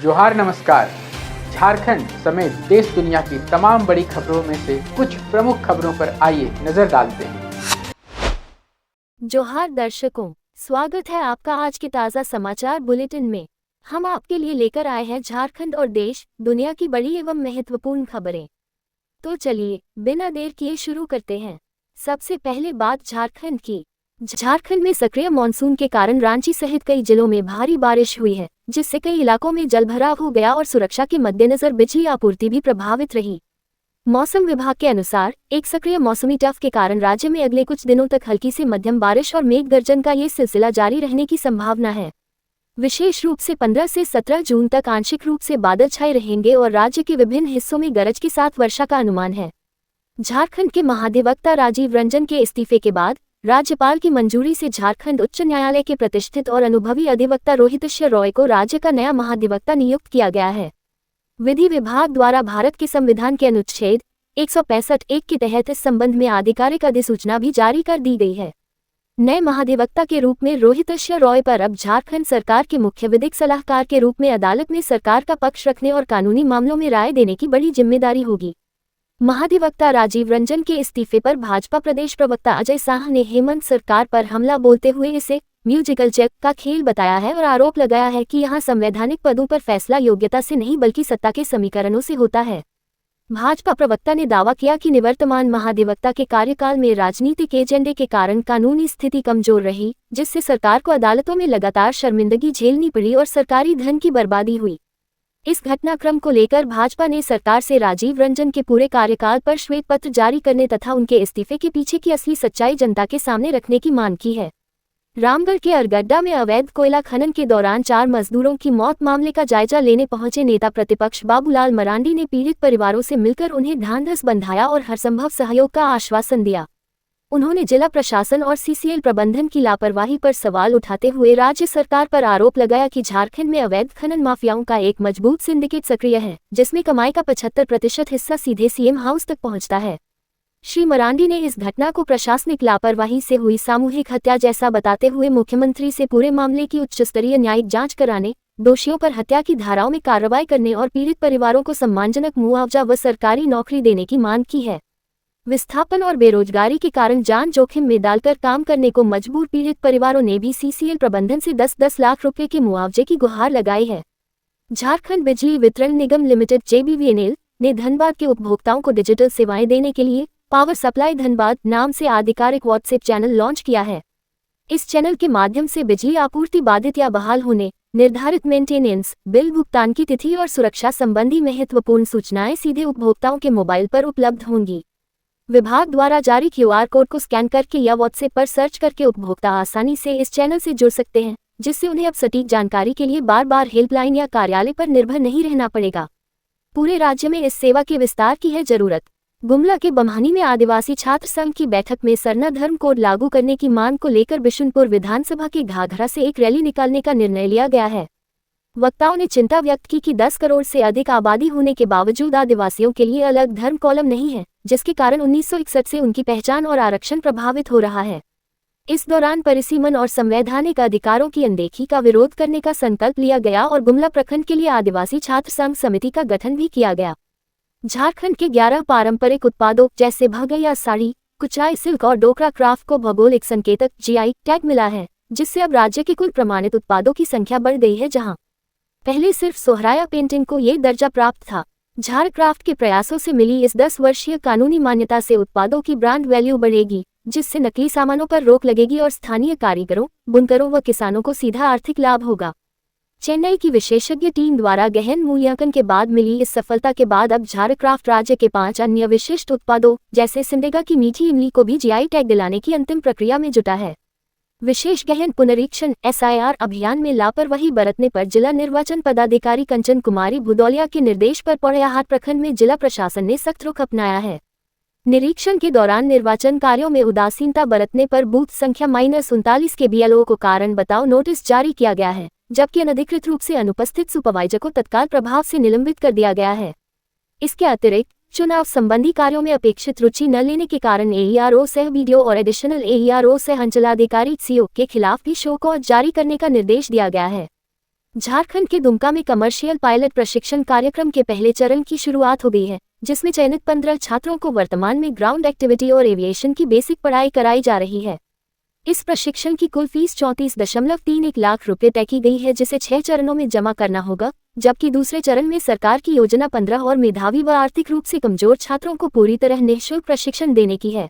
जोहार नमस्कार। झारखंड समेत देश दुनिया की तमाम बड़ी खबरों में से कुछ प्रमुख खबरों पर आइए नजर डालते हैं। जोहार दर्शकों, स्वागत है आपका आज के ताज़ा समाचार बुलेटिन में। हम आपके लिए लेकर आए हैं झारखंड और देश दुनिया की बड़ी एवं महत्वपूर्ण खबरें। तो चलिए बिना देर किए शुरू करते हैं। सबसे पहले बात झारखंड की। झारखंड में सक्रिय मानसून के कारण रांची सहित कई जिलों में भारी बारिश हुई है, जिससे कई इलाकों में जलभराव हो गया और सुरक्षा के मद्देनजर बिजली आपूर्ति भी प्रभावित रही। मौसम विभाग के अनुसार एक सक्रिय मौसमी टफ के कारण राज्य में अगले कुछ दिनों तक हल्की से मध्यम बारिश और मेघ गर्जन का ये सिलसिला जारी रहने की संभावना है। विशेष रूप से 15 से 17 जून तक आंशिक रूप से बादल छाए रहेंगे और राज्य के विभिन्न हिस्सों में गरज के साथ वर्षा का अनुमान है। झारखंड के महाधिवक्ता राजीव रंजन के इस्तीफे के बाद राज्यपाल की मंजूरी से झारखंड उच्च न्यायालय के प्रतिष्ठित और अनुभवी अधिवक्ता रोहितश्य रॉय को राज्य का नया महाधिवक्ता नियुक्त किया गया है। विधि विभाग द्वारा भारत के संविधान के अनुच्छेद 165(1) के तहत इस संबंध में आधिकारिक अधिसूचना भी जारी कर दी गई है। नए महाधिवक्ता के रूप में रोहितश्य रॉय पर अब झारखंड सरकार के मुख्य विधिक सलाहकार के रूप में अदालत में सरकार का पक्ष रखने और कानूनी मामलों में राय देने की बड़ी जिम्मेदारी होगी। महाधिवक्ता राजीव रंजन के इस्तीफे पर भाजपा प्रदेश प्रवक्ता अजय शाह ने हेमंत सरकार पर हमला बोलते हुए इसे म्यूजिकल चेक का खेल बताया है और आरोप लगाया है कि यहां संवैधानिक पदों पर फैसला योग्यता से नहीं बल्कि सत्ता के समीकरणों से होता है। भाजपा प्रवक्ता ने दावा किया कि निवर्तमान महाधिवक्ता के कार्यकाल में राजनीतिक एजेंडे के कारण कानूनी स्थिति कमजोर रही, जिससे सरकार को अदालतों में लगातार शर्मिंदगी झेलनी पड़ी और सरकारी धन की बर्बादी हुई। इस घटनाक्रम को लेकर भाजपा ने सरकार से राजीव रंजन के पूरे कार्यकाल पर श्वेत पत्र जारी करने तथा उनके इस्तीफे के पीछे की असली सच्चाई जनता के सामने रखने की मांग की है। रामगढ़ के अरगड्डा में अवैध कोयला खनन के दौरान 4 मजदूरों की मौत मामले का जायजा लेने पहुंचे नेता प्रतिपक्ष बाबूलाल मरांडी ने पीड़ित परिवारों से मिलकर उन्हें ढांढस बंधाया और हरसंभव सहयोग का आश्वासन दिया। उन्होंने जिला प्रशासन और सीसीएल प्रबंधन की लापरवाही पर सवाल उठाते हुए राज्य सरकार पर आरोप लगाया कि झारखंड में अवैध खनन माफियाओं का एक मजबूत सिंडिकेट सक्रिय है, जिसमें कमाई का 75% हिस्सा सीधे सीएम हाउस तक पहुंचता है। श्री मरांडी ने इस घटना को प्रशासनिक लापरवाही से हुई सामूहिक हत्या जैसा बताते हुए मुख्यमंत्री से पूरे मामले की उच्चस्तरीय न्यायिक जांच कराने, दोषियों पर हत्या की धाराओं में कार्रवाई करने और पीड़ित परिवारों को सम्मानजनक मुआवजा व सरकारी नौकरी देने की मांग की है। विस्थापन और बेरोजगारी के कारण जान जोखिम में डालकर काम करने को मजबूर पीड़ित परिवारों ने भी सीसीएल प्रबंधन से 10-10 लाख रुपए के मुआवजे की गुहार लगाई है। झारखंड बिजली वितरण निगम लिमिटेड JBVNL ने धनबाद के उपभोक्ताओं को डिजिटल सेवाएं देने के लिए पावर सप्लाई धनबाद नाम से आधिकारिक व्हाट्सएप चैनल लॉन्च किया है। इस चैनल के माध्यम से बिजली आपूर्ति बाधित या बहाल होने, निर्धारित मेंटेनेंस, बिल भुगतान की तिथि और सुरक्षा संबंधी महत्वपूर्ण सूचनाएं सीधे उपभोक्ताओं के मोबाइल पर उपलब्ध होंगी। विभाग द्वारा जारी QR कोड को स्कैन करके या व्हाट्सएप पर सर्च करके उपभोक्ता आसानी से इस चैनल से जुड़ सकते हैं, जिससे उन्हें अब सटीक जानकारी के लिए बार बार हेल्पलाइन या कार्यालय पर निर्भर नहीं रहना पड़ेगा। पूरे राज्य में इस सेवा के विस्तार की है जरूरत। गुमला के बम्हानी में आदिवासी छात्र संघ की बैठक में सरना धर्म कोड लागू करने की मांग को लेकर बिशुनपुर विधानसभा के घाघरा से एक रैली निकालने का निर्णय लिया गया है। वक्ताओं ने चिंता व्यक्त की कि 10 करोड़ से अधिक आबादी होने के बावजूद आदिवासियों के लिए अलग धर्म कॉलम नहीं है, जिसके कारण 1961 से उनकी पहचान और आरक्षण प्रभावित हो रहा है। इस दौरान परिसीमन और संवैधानिक अधिकारों की अनदेखी का विरोध करने का संकल्प लिया गया और गुमला प्रखंड के लिए आदिवासी छात्र संघ समिति का गठन भी किया गया। झारखंड के 11 पारंपरिक उत्पादों जैसे भगैया साड़ी, कुचाई सिल्क और डोकरा क्राफ्ट को भौगोलिक संकेतक GI टैग मिला है, जिससे अब राज्य के कुल प्रमाणित उत्पादों की संख्या बढ़ गई है, जहां पहले सिर्फ सोहराया पेंटिंग को ये दर्जा प्राप्त था। झारक्राफ्ट के प्रयासों से मिली इस 10 वर्षीय कानूनी मान्यता से उत्पादों की ब्रांड वैल्यू बढ़ेगी, जिससे नकली सामानों पर रोक लगेगी और स्थानीय कारीगरों, बुनकरों व किसानों को सीधा आर्थिक लाभ होगा। चेन्नई की विशेषज्ञ टीम द्वारा गहन मूल्यांकन के बाद मिली इस सफलता के बाद अब झारक्राफ्ट राज्य के 5 अन्य विशिष्ट उत्पादों जैसे सिमडेगा की मीठी इमली को भी GI टैग दिलाने की अंतिम प्रक्रिया में जुटा है। विशेष गहन पुनरीक्षण SIR अभियान में लापरवाही बरतने पर जिला निर्वाचन पदाधिकारी कंचन कुमारी भुदौलिया के निर्देश पर पोड़ैयाहाट प्रखंड में जिला प्रशासन ने सख्त रुख अपनाया है। निरीक्षण के दौरान निर्वाचन कार्यों में उदासीनता बरतने पर बूथ संख्या -39 के BLO को कारण बताओ नोटिस जारी किया गया है, जबकि अनधिकृत रूप से अनुपस्थित सुपरवाइजर को तत्काल प्रभाव से निलंबित कर दिया गया है। इसके अतिरिक्त चुनाव संबंधी कार्यों में अपेक्षित रुचि न लेने के कारण AERO सह BDO और एडिशनल AERO सह अंचलाधिकारी CO के खिलाफ भी शो कॉज जारी करने का निर्देश दिया गया है। झारखंड के दुमका में कमर्शियल पायलट प्रशिक्षण कार्यक्रम के पहले चरण की शुरुआत हो गई है, जिसमें चयनित 15 छात्रों को वर्तमान में ग्राउंड एक्टिविटी और एविएशन की बेसिक पढ़ाई कराई जा रही है। इस प्रशिक्षण की कुल फीस 34.31 लाख रुपए तय की गई है, जिसे 6 चरणों में जमा करना होगा, जबकि दूसरे चरण में सरकार की योजना 15 और मेधावी व आर्थिक रूप से कमजोर छात्रों को पूरी तरह निःशुल्क प्रशिक्षण देने की है।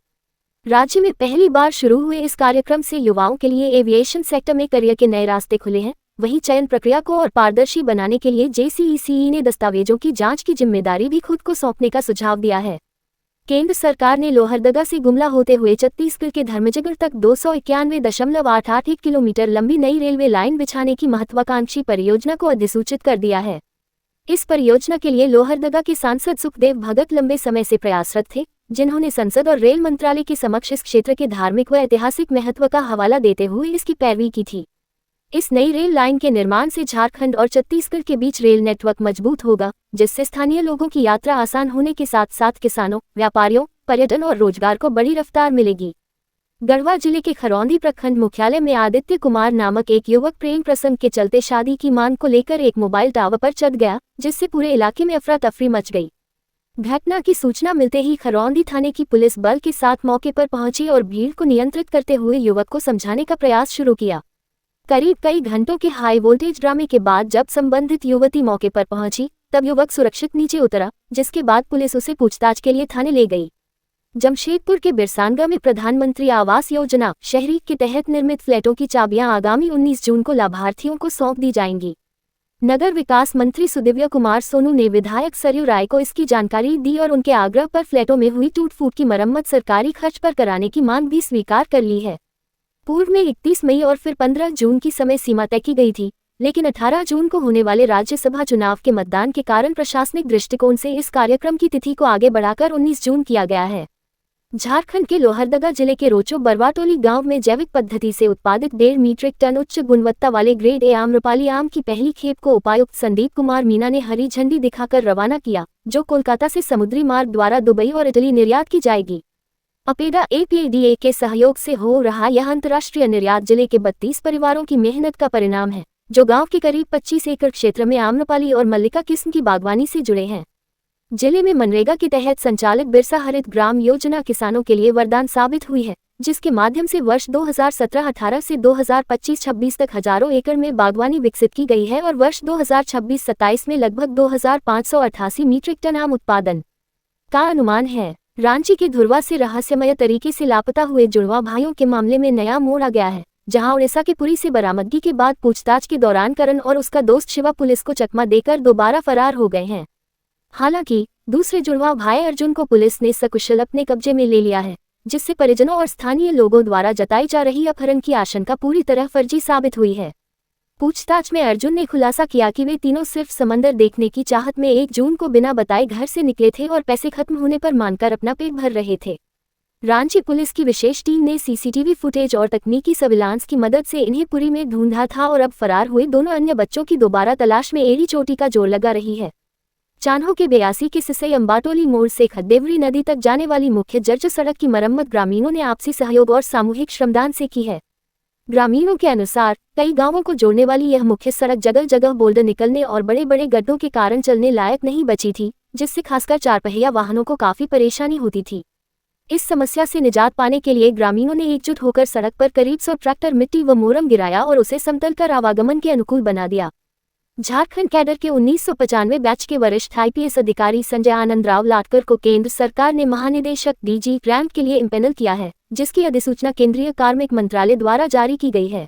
राज्य में पहली बार शुरू हुए इस कार्यक्रम से युवाओं के लिए एविएशन सेक्टर में करियर के नए रास्ते खुले हैं। वहीं चयन प्रक्रिया को और पारदर्शी बनाने के लिए JCECE ने दस्तावेजों की जांच की जिम्मेदारी भी खुद को सौंपने का सुझाव दिया है। केंद्र सरकार ने लोहरदगा से गुमला होते हुए छत्तीसगढ़ के धर्मजयगढ़ तक 291.881 किलोमीटर लंबी नई रेलवे लाइन बिछाने की महत्वाकांक्षी परियोजना को अधिसूचित कर दिया है। इस परियोजना के लिए लोहरदगा के सांसद सुखदेव भगत लंबे समय से प्रयासरत थे, जिन्होंने संसद और रेल मंत्रालय के समक्ष इस क्षेत्र के धार्मिक व ऐतिहासिक महत्व का हवाला देते हुए इसकी पैरवी की थी। इस नई रेल लाइन के निर्माण से झारखंड और छत्तीसगढ़ के बीच रेल नेटवर्क मजबूत होगा, जिससे स्थानीय लोगों की यात्रा आसान होने के साथ साथ किसानों, व्यापारियों, पर्यटन और रोजगार को बड़ी रफ्तार मिलेगी। गढ़वा जिले के खरौंदी प्रखंड मुख्यालय में आदित्य कुमार नामक एक युवक प्रेम प्रसंग के चलते शादी की मांग को लेकर एक मोबाइल टावर पर चढ़ गया, जिससे पूरे इलाके में अफरा तफरी मच गई। घटना की सूचना मिलते ही खरौंदी थाने की पुलिस बल के साथ मौके पर पहुंची और भीड़ को नियंत्रित करते हुए युवक को समझाने का प्रयास शुरू किया। करीब कई घंटों के हाई वोल्टेज ड्रामे के बाद जब संबंधित युवती मौके पर पहुंची, तब युवक सुरक्षित नीचे उतरा, जिसके बाद पुलिस उसे पूछताछ के लिए थाने ले गई। जमशेदपुर के बिरसानगा में प्रधानमंत्री आवास योजना शहरी के तहत निर्मित फ्लैटों की चाबियां आगामी 19 जून को लाभार्थियों को सौंप दी जाएंगी। नगर विकास मंत्री सुदिव्य कुमार सोनू ने विधायक सरयू राय को इसकी जानकारी दी और उनके आग्रह पर फ्लैटों में हुई टूट फूट की मरम्मत सरकारी खर्च पर कराने की मांग भी स्वीकार कर ली है। पूर्व में 31 मई और फिर 15 जून की समय सीमा तय की गई थी, लेकिन 18 जून को होने वाले राज्यसभा चुनाव के मतदान के कारण प्रशासनिक दृष्टिकोण से इस कार्यक्रम की तिथि को आगे बढ़ाकर 19 जून किया गया है। झारखंड के लोहरदगा जिले के रोचो बरवाटोली गांव में जैविक पद्धति से उत्पादित 1.5 मीट्रिक टन उच्च गुणवत्ता वाले ग्रेड ए आम्रपाली आम की पहली खेप को उपायुक्त संदीप कुमार मीना ने हरी झंडी दिखाकर रवाना किया, जो कोलकाता से समुद्री मार्ग द्वारा दुबई और इटली निर्यात की जाएगी। अपेडा APADA के सहयोग से हो रहा यह अंतर्राष्ट्रीय निर्यात जिले के 32 परिवारों की मेहनत का परिणाम है, जो गांव के करीब 25 एकड़ क्षेत्र में आम्रपाली और मल्लिका किस्म की बागवानी से जुड़े हैं। जिले में मनरेगा के तहत संचालित बिरसा हरित ग्राम योजना किसानों के लिए वरदान साबित हुई है, जिसके माध्यम से वर्ष 2017-18 से 2025-26 तक हजारों एकड़ में बागवानी विकसित की गई है और वर्ष 2026-27 में लगभग 2588 मीट्रिक टन आम उत्पादन का अनुमान है। रांची के धुरवा से रहस्यमय तरीके से लापता हुए जुड़वा भाइयों के मामले में नया मोड़ आ गया है, जहां उड़ीसा के पुरी से बरामदगी के बाद पूछताछ के दौरान करण और उसका दोस्त शिवा पुलिस को चकमा देकर दोबारा फरार हो गए हैं। हालांकि दूसरे जुड़वा भाई अर्जुन को पुलिस ने सकुशल अपने कब्जे में ले लिया है, जिससे परिजनों और स्थानीय लोगों द्वारा जताई जा रही अपहरण की आशंका पूरी तरह फर्जी साबित हुई है। पूछताछ में अर्जुन ने खुलासा किया कि वे तीनों सिर्फ समंदर देखने की चाहत में 1 जून को बिना बताए घर से निकले थे और पैसे खत्म होने पर मानकर अपना पेट भर रहे थे। रांची पुलिस की विशेष टीम ने CCTV फुटेज और तकनीकी सर्विलांस की मदद से इन्हें पुरी में ढूंढा था और अब फरार हुए दोनों अन्य बच्चों की दोबारा तलाश में एड़ी चोटी का जोर लगा रही है। चान्हो के 82 के सिसई अंबाटोली मोड़ से खद्देवरी नदी तक जाने वाली मुख्य जर्जर सड़क की मरम्मत ग्रामीणों ने आपसी सहयोग और सामूहिक श्रमदान से की है। ग्रामीणों के अनुसार कई गांवों को जोड़ने वाली यह मुख्य सड़क जगह जगह बोल्डर निकलने और बड़े बड़े गड्ढों के कारण चलने लायक नहीं बची थी, जिससे खासकर 4 पहिया वाहनों को काफी परेशानी होती थी। इस समस्या से निजात पाने के लिए ग्रामीणों ने एकजुट होकर सड़क पर करीब 100 ट्रैक्टर मिट्टी व मोरम गिराया और उसे समतल कर आवागमन के अनुकूल बना दिया। झारखंड कैडर के 1995 बैच के वरिष्ठ IPS अधिकारी संजय आनंद राव लाटकर को केंद्र सरकार ने महानिदेशक DG रैंक के लिए इम्पेनल किया है, जिसकी अधिसूचना केंद्रीय कार्मिक मंत्रालय द्वारा जारी की गई है।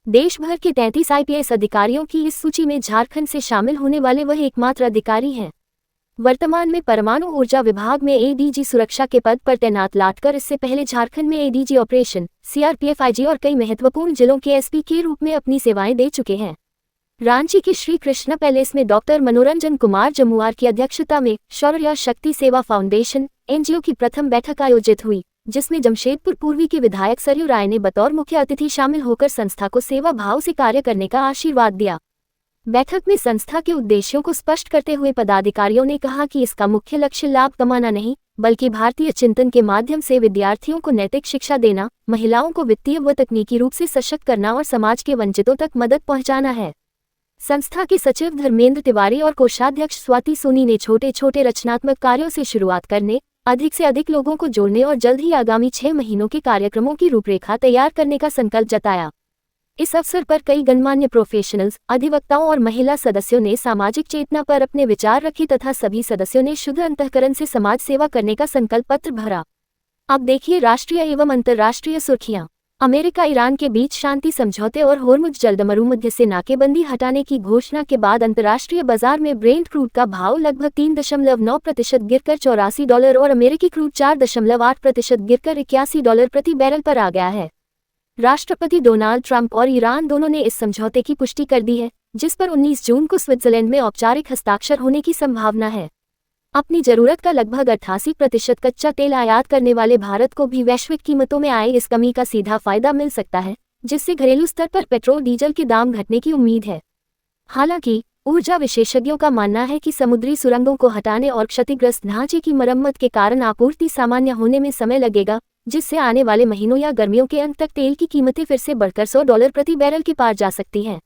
देश भर के 33 IPS अधिकारियों की इस सूची में झारखंड से शामिल होने वाले वह एकमात्र अधिकारी हैं। वर्तमान में परमाणु ऊर्जा विभाग में ADG सुरक्षा के पद पर तैनात लाटकर इससे पहले झारखंड में ADG ऑपरेशन, CRPF IG और कई महत्वपूर्ण जिलों के SP के रूप में अपनी सेवाएं दे चुके हैं। रांची के श्री कृष्ण पैलेस में डॉक्टर मनोरंजन कुमार जमुआर की अध्यक्षता में शौर्य शक्ति सेवा फाउंडेशन NGO की प्रथम बैठक आयोजित हुई, जिसमें जमशेदपुर पूर्वी के विधायक सरयू राय ने बतौर मुख्य अतिथि शामिल होकर संस्था को सेवा भाव से कार्य करने का आशीर्वाद दिया। बैठक में संस्था के उद्देश्यों को स्पष्ट करते हुए पदाधिकारियों ने कहा कि इसका मुख्य लक्ष्य लाभ कमाना नहीं, बल्कि भारतीय चिंतन के माध्यम से विद्यार्थियों को नैतिक शिक्षा देना, महिलाओं को वित्तीय व तकनीकी रूप से सशक्त करना और समाज के वंचितों तक मदद पहुंचाना है। संस्था के सचिव धर्मेंद्र तिवारी और कोषाध्यक्ष स्वाति सोनी ने छोटे छोटे रचनात्मक कार्यों से शुरुआत करने, अधिक से अधिक लोगों को जोड़ने और जल्द ही आगामी 6 महीनों के कार्यक्रमों की रूपरेखा तैयार करने का संकल्प जताया। इस अवसर पर कई गणमान्य प्रोफेशनल्स, अधिवक्ताओं और महिला सदस्यों ने सामाजिक चेतना पर अपने विचार रखे तथा सभी सदस्यों ने शुद्ध अंतःकरण से समाज सेवा करने का संकल्प पत्र भरा। अब देखिए राष्ट्रीय एवं अंतर्राष्ट्रीय सुर्खियां। अमेरिका ईरान के बीच शांति समझौते और होर्मुज जलदमरुमध्य से नाकेबंदी हटाने की घोषणा के बाद अंतर्राष्ट्रीय बाजार में ब्रेंट क्रूड का भाव लगभग 3.9% गिरकर $84 और अमेरिकी क्रूड 4.8% गिरकर $81 प्रति बैरल पर आ गया है। राष्ट्रपति डोनाल्ड ट्रंप और ईरान दोनों ने इस समझौते की पुष्टि कर दी है, जिस पर 19 जून को स्विट्जरलैंड में औपचारिक हस्ताक्षर होने की संभावना है। अपनी जरूरत का लगभग 88% कच्चा तेल आयात करने वाले भारत को भी वैश्विक कीमतों में आए इस कमी का सीधा फायदा मिल सकता है, जिससे घरेलू स्तर पर पेट्रोल डीजल के दाम घटने की उम्मीद है। हालांकि ऊर्जा विशेषज्ञों का मानना है कि समुद्री सुरंगों को हटाने और क्षतिग्रस्त ढांचे की मरम्मत के कारण आपूर्ति सामान्य होने में समय लगेगा, जिससे आने वाले महीनों या गर्मियों के अंत तक तेल की कीमतें फिर से बढ़कर $100 प्रति बैरल के पार जा सकती हैं।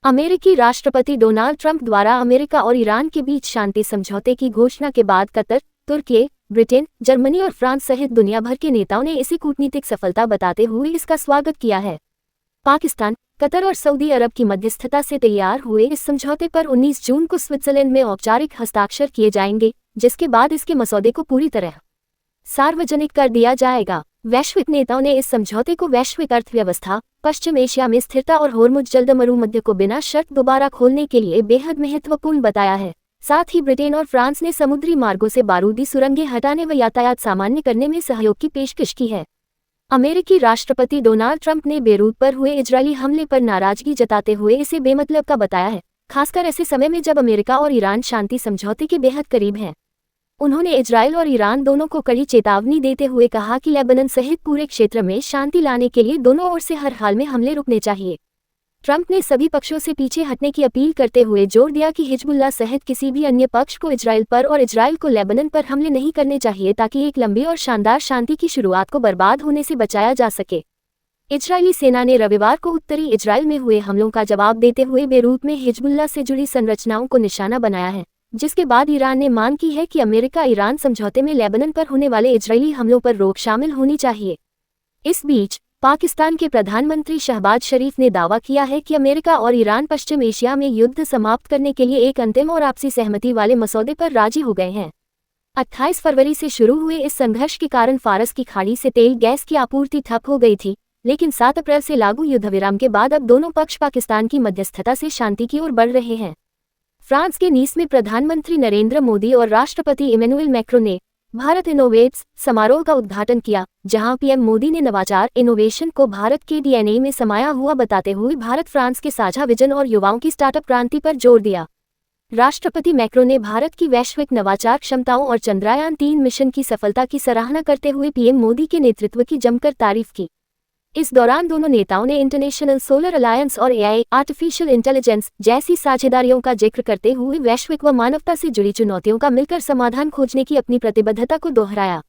अमेरिकी राष्ट्रपति डोनाल्ड ट्रंप द्वारा अमेरिका और ईरान के बीच शांति समझौते की घोषणा के बाद कतर, तुर्की, ब्रिटेन, जर्मनी और फ्रांस सहित दुनिया भर के नेताओं ने इसे कूटनीतिक सफलता बताते हुए इसका स्वागत किया है। पाकिस्तान, कतर और सऊदी अरब की मध्यस्थता से तैयार हुए इस समझौते पर 19 जून को स्विट्जरलैंड में औपचारिक हस्ताक्षर किए जाएंगे, जिसके बाद इसके मसौदे को पूरी तरह सार्वजनिक कर दिया जाएगा। वैश्विक नेताओं ने इस समझौते को वैश्विक अर्थव्यवस्था, पश्चिम एशिया में स्थिरता और होर्मुज जलदमरुमध्य को बिना शर्त दोबारा खोलने के लिए बेहद महत्वपूर्ण बताया है। साथ ही ब्रिटेन और फ्रांस ने समुद्री मार्गों से बारूदी सुरंगें हटाने व यातायात सामान्य करने में सहयोग की पेशकश की है। अमेरिकी राष्ट्रपति डोनाल्ड ट्रंप ने बेरूत पर हुए इजरायली हमले पर नाराजगी जताते हुए इसे बेमतलब का बताया है, खासकर ऐसे समय में जब अमेरिका और ईरान शांति समझौते के बेहद करीब हैं। उन्होंने इजरायल और ईरान दोनों को कड़ी चेतावनी देते हुए कहा कि लेबनान सहित पूरे क्षेत्र में शांति लाने के लिए दोनों ओर से हर हाल में हमले रुकने चाहिए। ट्रंप ने सभी पक्षों से पीछे हटने की अपील करते हुए जोर दिया कि हिजबुल्लाह सहित किसी भी अन्य पक्ष को इजरायल पर और इजरायल को लेबनान पर हमले नहीं करने चाहिए, ताकि एक लंबी और शानदार शांति की शुरुआत को बर्बाद होने से बचाया जा सके। इजरायली सेना ने रविवार को उत्तरी इजरायल में हुए हमलों का जवाब देते हुए बेरूत में हिजबुल्लाह से जुड़ी संरचनाओं को निशाना बनाया है, जिसके बाद ईरान ने मांग की है कि अमेरिका ईरान समझौते में लेबनान पर होने वाले इजरायली हमलों पर रोक शामिल होनी चाहिए। इस बीच पाकिस्तान के प्रधानमंत्री शहबाज शरीफ ने दावा किया है कि अमेरिका और ईरान पश्चिम एशिया में युद्ध समाप्त करने के लिए एक अंतिम और आपसी सहमति वाले मसौदे पर राजी हो गए हैं। 28 फरवरी से शुरू हुए इस संघर्ष के कारण फारस की खाड़ी से तेल गैस की आपूर्ति ठप हो गई थी, लेकिन 7 अप्रैल से लागू युद्धविराम के बाद अब दोनों पक्ष पाकिस्तान की मध्यस्थता से शांति की ओर बढ़ रहे हैं। फ्रांस के नीस में प्रधानमंत्री नरेंद्र मोदी और राष्ट्रपति इमैनुअल मैक्रों ने भारत इनोवेट्स समारोह का उद्घाटन किया, जहां पीएम मोदी ने नवाचार इनोवेशन को भारत के डीएनए में समाया हुआ बताते हुए भारत फ्रांस के साझा विजन और युवाओं की स्टार्टअप क्रांति पर जोर दिया। राष्ट्रपति मैक्रों ने भारत की वैश्विक नवाचार क्षमताओं और चंद्रयान-3 मिशन की सफलता की सराहना करते हुए पीएम मोदी के नेतृत्व की जमकर तारीफ की। इस दौरान दोनों नेताओं ने इंटरनेशनल सोलर अलायंस और एआई, आर्टिफिशियल इंटेलिजेंस जैसी साझेदारियों का जिक्र करते हुए वैश्विक व मानवता से जुड़ी चुनौतियों का मिलकर समाधान खोजने की अपनी प्रतिबद्धता को दोहराया।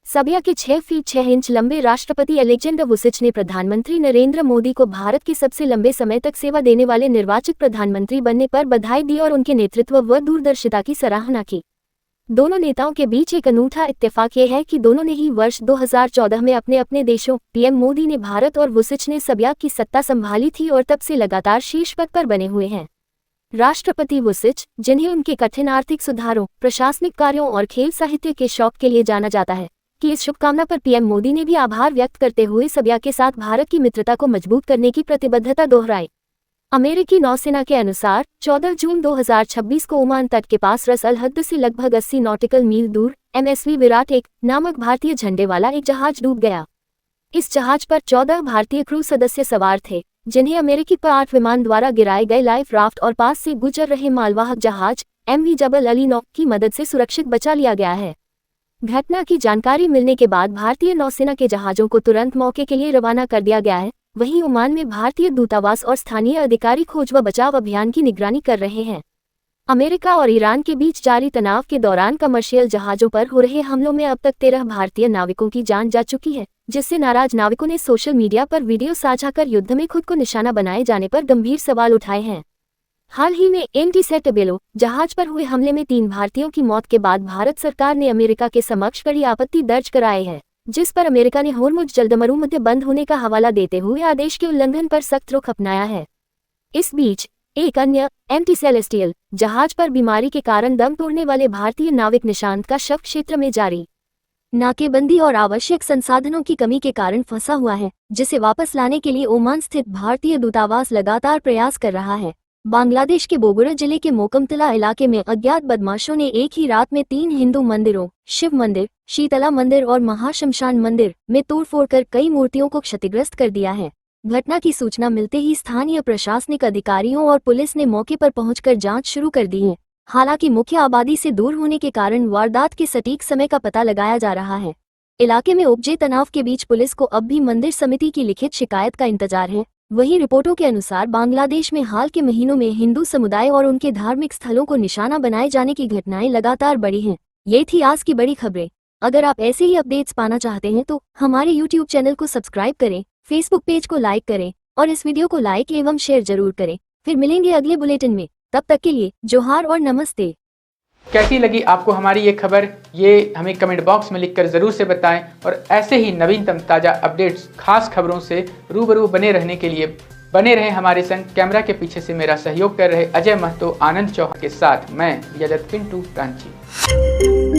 सर्बिया के 6 फीट 6 इंच लंबे राष्ट्रपति अलेक्जेंडर वुसिच ने प्रधानमंत्री नरेंद्र मोदी को भारत के सबसे लंबे समय तक सेवा देने वाले निर्वाचित प्रधानमंत्री बनने पर बधाई दी और उनके नेतृत्व व दूरदर्शिता की सराहना की। दोनों नेताओं के बीच एक अनूठा इत्तेफाक ये है कि दोनों ने ही वर्ष 2014 में अपने अपने देशों, पीएम मोदी ने भारत और वुसिच ने सर्बिया की सत्ता संभाली थी और तब से लगातार शीर्ष पद पर बने हुए हैं। राष्ट्रपति वुसिच, जिन्हें उनके कठिन आर्थिक सुधारों, प्रशासनिक कार्यों और खेल साहित्य के शौक के लिए जाना जाता है, कि इस शुभकामना पर पीएम मोदी ने भी आभार व्यक्त करते हुए सर्बिया के साथ भारत की मित्रता को मजबूत करने की प्रतिबद्धता दोहराई। अमेरिकी नौसेना के अनुसार 14 जून 2026 को ओमान तट के पास रस अल हद से लगभग 80 नॉटिकल मील दूर MSV विराट एक नामक भारतीय झंडे वाला एक जहाज डूब गया। इस जहाज पर 14 भारतीय क्रू सदस्य सवार थे, जिन्हें अमेरिकी पायलट विमान द्वारा गिराए गए लाइफ राफ्ट और पास से गुजर रहे मालवाहक जहाज MV जबल अली नौ की मदद से सुरक्षित बचा लिया गया है। घटना की जानकारी मिलने के बाद भारतीय नौसेना के जहाजों को तुरंत मौके के लिए रवाना कर दिया गया है। वहीं ओमान में भारतीय दूतावास और स्थानीय अधिकारी खोज व बचाव अभियान की निगरानी कर रहे हैं। अमेरिका और ईरान के बीच जारी तनाव के दौरान कमर्शियल जहाजों पर हो रहे हमलों में अब तक 13 भारतीय नाविकों की जान जा चुकी है, जिससे नाराज नाविकों ने सोशल मीडिया पर वीडियो साझा कर युद्ध में खुद को निशाना बनाए जाने पर गंभीर सवाल उठाए हैं। हाल ही में एंटीसेटबेलो जहाज पर हुए हमले में 3 भारतीयों की मौत के बाद भारत सरकार ने अमेरिका के समक्ष कड़ी आपत्ति दर्ज कराई है, जिस पर अमेरिका ने होर्मुज जलदमरूमध्य बंद होने का हवाला देते हुए आदेश के उल्लंघन पर सख्त रुख अपनाया है। इस बीच एक अन्य एमटी सेलेस्टियल जहाज पर बीमारी के कारण दम तोड़ने वाले भारतीय नाविक निशांत का शव क्षेत्र में जारी नाकेबंदी और आवश्यक संसाधनों की कमी के कारण फंसा हुआ है, जिसे वापस लाने के लिए ओमान स्थित भारतीय दूतावास लगातार प्रयास कर रहा है। बांग्लादेश के बोगोरा जिले के मोकमतला इलाके में अज्ञात बदमाशों ने एक ही रात में 3 हिंदू मंदिरों, शिव मंदिर, शीतला मंदिर और महाशमशान मंदिर में तोड़फोड़ कर कई मूर्तियों को क्षतिग्रस्त कर दिया है। घटना की सूचना मिलते ही स्थानीय प्रशासनिक अधिकारियों और पुलिस ने मौके पर पहुंचकर जांच शुरू कर दी है। हालांकि मुख्य आबादी से दूर होने के कारण वारदात के सटीक समय का पता लगाया जा रहा है। इलाके में उपजे तनाव के बीच पुलिस को अब भी मंदिर समिति की लिखित शिकायत का इंतजार है। वहीं रिपोर्टों के अनुसार बांग्लादेश में हाल के महीनों में हिंदू समुदाय और उनके धार्मिक स्थलों को निशाना बनाए जाने की घटनाएं लगातार बढ़ी हैं। ये थी आज की बड़ी खबरें। अगर आप ऐसे ही अपडेट्स पाना चाहते हैं तो हमारे YouTube चैनल को सब्सक्राइब करें, Facebook पेज को लाइक करें और इस वीडियो को लाइक एवं शेयर जरूर करें। फिर मिलेंगे अगले बुलेटिन में, तब तक के लिए जोहार और नमस्ते। कैसी लगी आपको हमारी ये खबर, ये हमें कमेंट बॉक्स में लिखकर ज़रूर से बताएं और ऐसे ही नवीनतम ताज़ा अपडेट्स, खास खबरों से रूबरू बने रहने के लिए बने रहें हमारे संग। कैमरा के पीछे से मेरा सहयोग कर रहे अजय महतो, आनंद चौहान के साथ मैं यजत पिंटू रांची।